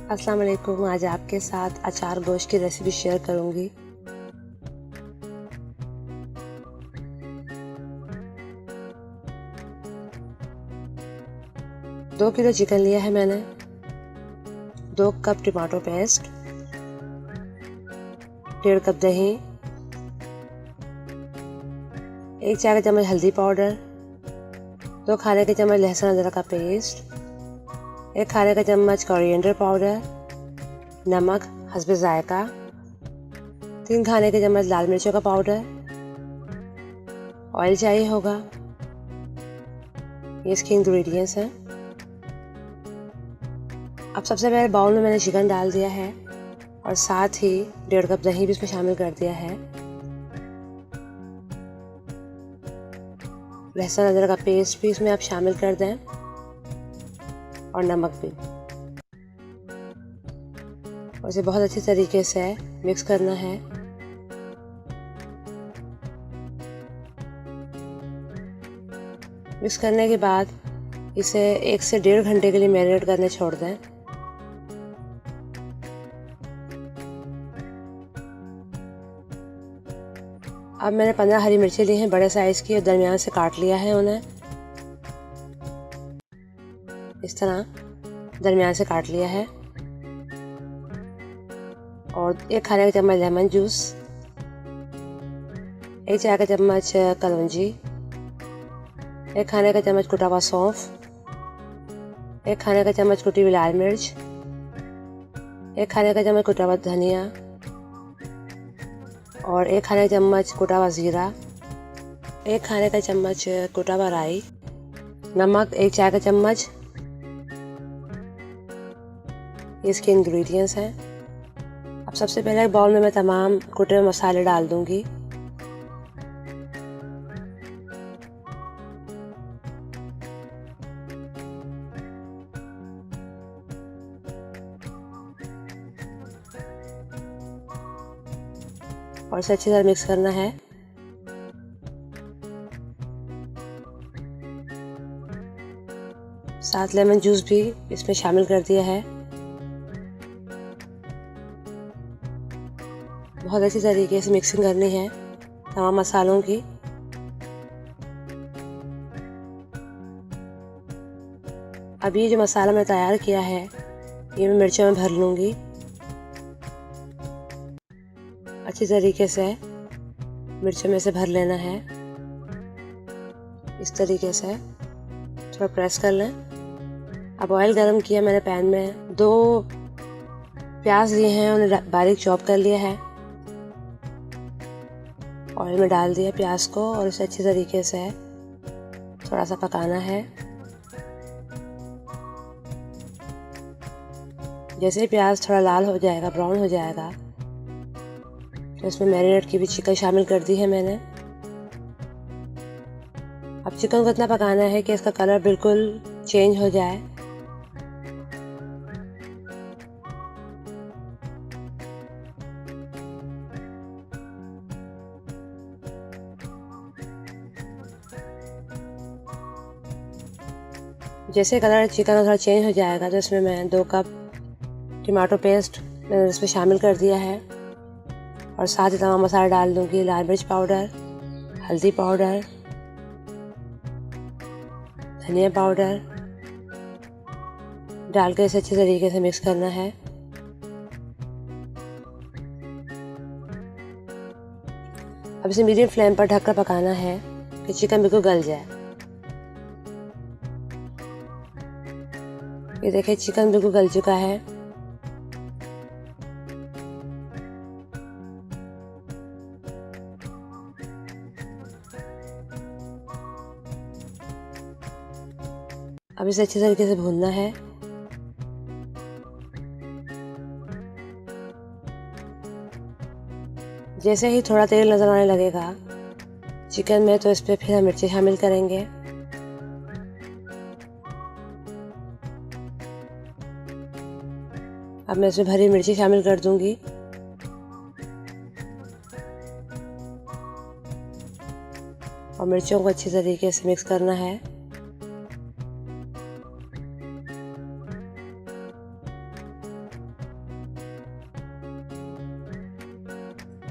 अस्सलाम वालेकुम। आज आपके साथ अचार गोश्त की रेसिपी शेयर करूंगी। दो किलो चिकन लिया है मैंने, 2 कप टमाटो पेस्ट, 1.5 कप दही, 1 चाय का चम्मच हल्दी पाउडर, 2 खाने के चम्मच लहसुन अदरक का पेस्ट, 1 खाने का चम्मच कोरिएंडर पाउडर, नमक हस्बे जायका, 3 खाने के चम्मच लाल मिर्चों का पाउडर, ऑयल चाहिए होगा। ये इसके इंग्रेडिएंट्स हैं। अब सबसे पहले बाउल में मैंने चिकन डाल दिया है और साथ ही 1.5 कप दही भी इसमें शामिल कर दिया है। लहसुन अदरक का पेस्ट भी इसमें आप शामिल कर दें और नमक भी। और इसे बहुत अच्छी तरीके से मिक्स करना है। मिक्स करने के बाद इसे 1 से 1.5 घंटे के लिए मैरिनेट करने छोड़ दें। अब मैंने 15 हरी मिर्ची ली हैं बड़े साइज की और दरमियान से काट लिया है उन्हें। इस तरह दरमियान से काट लिया है। और 1 खाने का चम्मच लेमन जूस, 1 चाय का चम्मच कलौंजी, 1 खाने का चम्मच कुटा हुआ सौंफ, 1 खाने का चम्मच कुटी हुई लाल मिर्च, 1 खाने का चम्मच कुटा हुआ धनिया और 1 खाने का चम्मच कुटा हुआ जीरा, 1 खाने का चम्मच कुटा हुआ राई, नमक 1 चाय का चम्मच। ये इसके इंग्रेडिएंट्स हैं। अब सबसे पहले एक बाउल में मैं तमाम कुटे हुए मसाले डाल दूंगी। और इसे अच्छी तरह मिक्स करना है। साथ लेमन जूस भी इसमें शामिल कर दिया है। बहुत अच्छी तरीके से मिक्सिंग करनी है तमाम मसालों की। अब ये जो मसाला मैं तैयार किया है ये मैं मिर्चों में भर लूँगी। अच्छी तरीके से मिर्चों में से भर लेना है। इस तरीके से थोड़ा प्रेस कर लें। अब ऑयल गरम किया मैंने पैन में, 2 प्याज लिए हैं उन्हें बारीक चॉप कर लिया है। ऑयल में डाल दिया प्याज को और इसे अच्छी तरीके से थोड़ा सा पकाना है। जैसे ही प्याज थोड़ा लाल हो जाएगा, ब्राउन हो जाएगा, तो इसमें मैरिनेट की भी चिकन शामिल कर दी है मैंने। अब चिकन को इतना पकाना है कि इसका कलर बिल्कुल चेंज हो जाए। जैसे कलर चिकन थोड़ा चेंज हो जाएगा तो इसमें मैं 2 कप टमाटो पेस्ट मैंने इसमें शामिल कर दिया है और साथ ही तमाम मसाले डाल दूंगी। लाल मिर्च पाउडर, हल्दी पाउडर, धनिया पाउडर डाल के इसे अच्छी तरीके से मिक्स करना है। अब इसे मीडियम फ्लेम पर ढककर पकाना है कि चिकन बिल्कुल गल जाए। ये देखिए चिकन बिल्कुल गल चुका है। अब इसे अच्छी तरीके से भूनना है। जैसे ही थोड़ा तेल नजर आने लगेगा चिकन में तो इस पे फिर हम मिर्ची शामिल करेंगे। अब मैं इसमें भरी मिर्ची शामिल कर दूंगी। और मिर्चों को अच्छी तरीके से मिक्स करना है।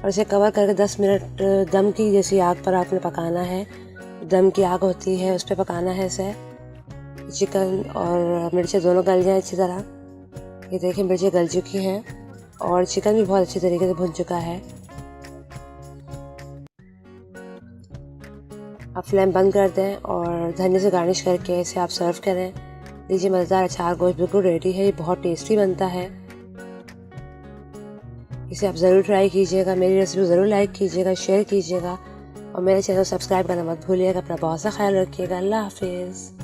और इसे कवर करके 10 मिनट दम की जैसी आग पर आपने पकाना है। दम की आग होती है उस पर पकाना है इसे। चिकन और मिर्चें दोनों गल जाएं अच्छी तरह। ये देखिए मिर्चें गल चुकी हैं और चिकन भी बहुत अच्छी तरीके से भुन चुका है। आप फ्लेम बंद कर दें और धनिया से गार्निश करके इसे आप सर्व करें। लीजिए मज़ेदार अचार गोश्त बिल्कुल रेडी है। ये बहुत टेस्टी बनता है। इसे आप ज़रूर ट्राई कीजिएगा। मेरी रेसिपी ज़रूर लाइक कीजिएगा, शेयर कीजिएगा और मेरे चैनल को सब्सक्राइब करना मत भूलिएगा। अपना बहुत सा ख्याल रखिएगा। अल्लाह हाफिज़।